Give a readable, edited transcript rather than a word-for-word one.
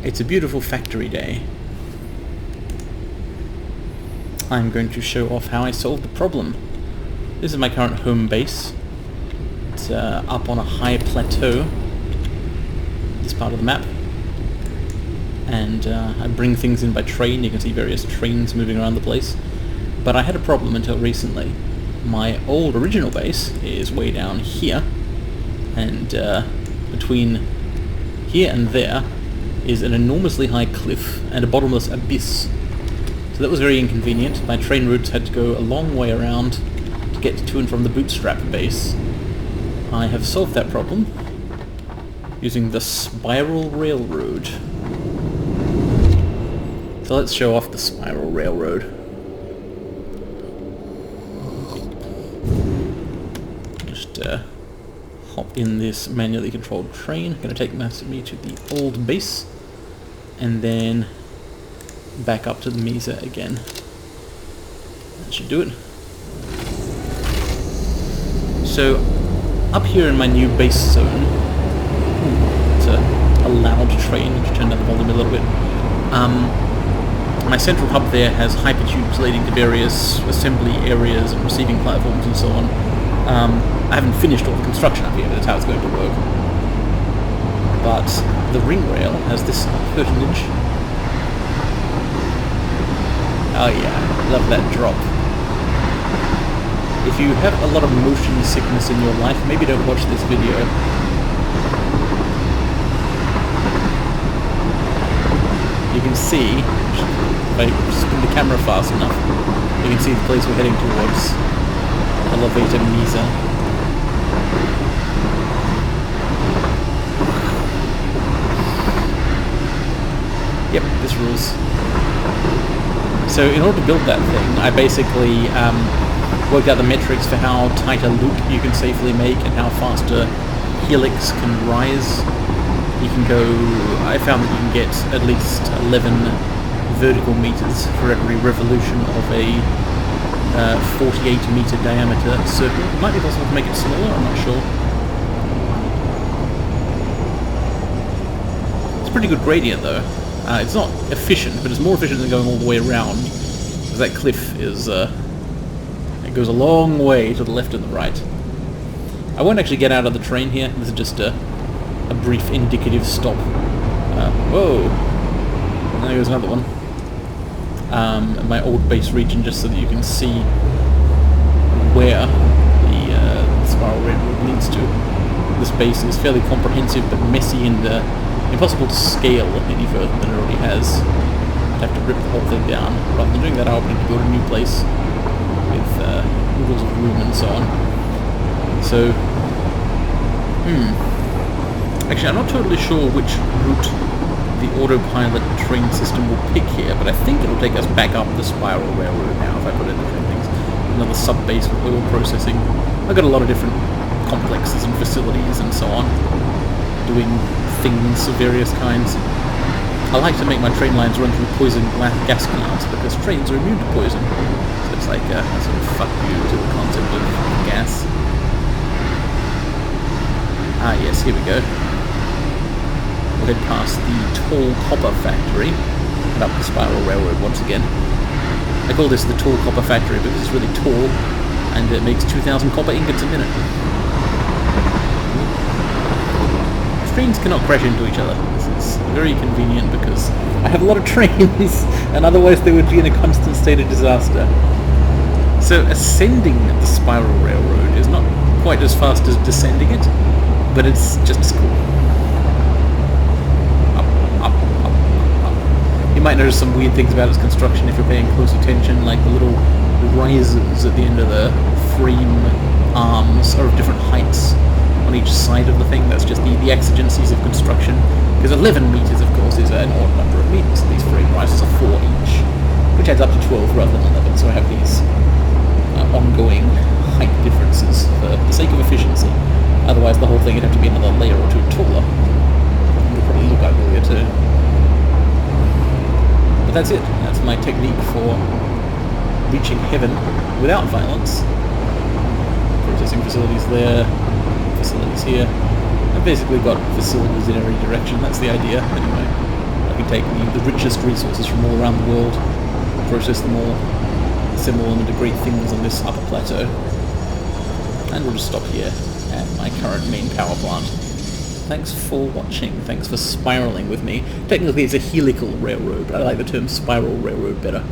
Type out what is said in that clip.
It's a beautiful factory day. I'm going to show off how I solved the problem. This is my current home base. It's up on a high plateau, this part of the map. And I bring things in by train. You can see various trains moving around the place. But I had a problem until recently. My old original base is way down here, and between here and there is an enormously high cliff and a bottomless abyss. So that was very inconvenient. My train routes had to go a long way around to get to and from the Bootstrap base. I have solved that problem using the Spiral Railroad. So let's show off the Spiral Railroad. Just hop in this manually controlled train. Going to take me to the old base, and then back up to the Mesa again. That should do it. So, up here in my new base zone, it's a loud train. Just turn down the volume a little bit. My central hub there has hypertubes leading to various assembly areas and receiving platforms and so on. I haven't finished all the construction up here, but that's how it's going to work. But the ring rail has this pertinage. Oh yeah, love that drop. If you have a lot of motion sickness in your life, maybe don't watch this video. You can see, if I spin the camera fast enough, you can see the place we're heading towards. Elevator Mesa. Yep, this rules. So in order to build that thing, I basically worked out the metrics for how tight a loop you can safely make and how fast a helix can rise. You can go, I found that you can get at least 11 vertical meters for every revolution of a 48 meter diameter circle. It might be possible to make it smaller, I'm not sure. It's a pretty good gradient though. It's not efficient, but it's more efficient than going all the way around. Because that cliff is, it goes a long way to the left and the right. I won't actually get out of the train here. This is just a brief indicative stop. Whoa! And there goes another one. My old base region, just so that you can see where the Spiral Railroad leads to. This base is fairly comprehensive but messy and impossible to scale any further than it already has. I'd have to rip the whole thing down. Rather than doing that, I would need to build a new place with oodles of room and so on. So, actually, I'm not totally sure which route the autopilot train system will pick here, but I think it'll take us back up the Spiral Railroad now if I put in the train things. Another sub-base with oil processing. I've got a lot of different complexes and facilities and so on, doing things of various kinds. I like to make my train lines run through poison gas clouds because trains are immune to poison. So it's like a sort of fuck you to the concept of gas. Ah yes, here we go. We'll head past the Tall Copper Factory and up the Spiral Railroad once again. I call this the Tall Copper Factory because it's really tall and it makes 2,000 copper ingots a minute. Trains cannot crash into each other. This is very convenient because I have a lot of trains and otherwise they would be in a constant state of disaster. So ascending the Spiral Railroad is not quite as fast as descending it, but it's just as cool. Up. You might notice some weird things about its construction if you're paying close attention, like the little risers at the end of the frame arms are of different heights on each side of the thing. That's just the exigencies of construction. Because 11 meters, of course, is an odd number of meters. These frame risers are 4 each, which adds up to 12 rather than 11. So I have these ongoing height differences for the sake of efficiency. Otherwise, the whole thing would have to be another layer or two taller. It would probably look uglier too. But that's it. That's my technique for reaching heaven without violence. Processing facilities there. Facilities here. I've basically got facilities in every direction, that's the idea, anyway. I can take the richest resources from all around the world, process them all, assemble them into great things on this upper plateau. And we'll just stop here at my current main power plant. Thanks for watching, thanks for spiraling with me. Technically it's a helical railroad, but I like the term spiral railroad better.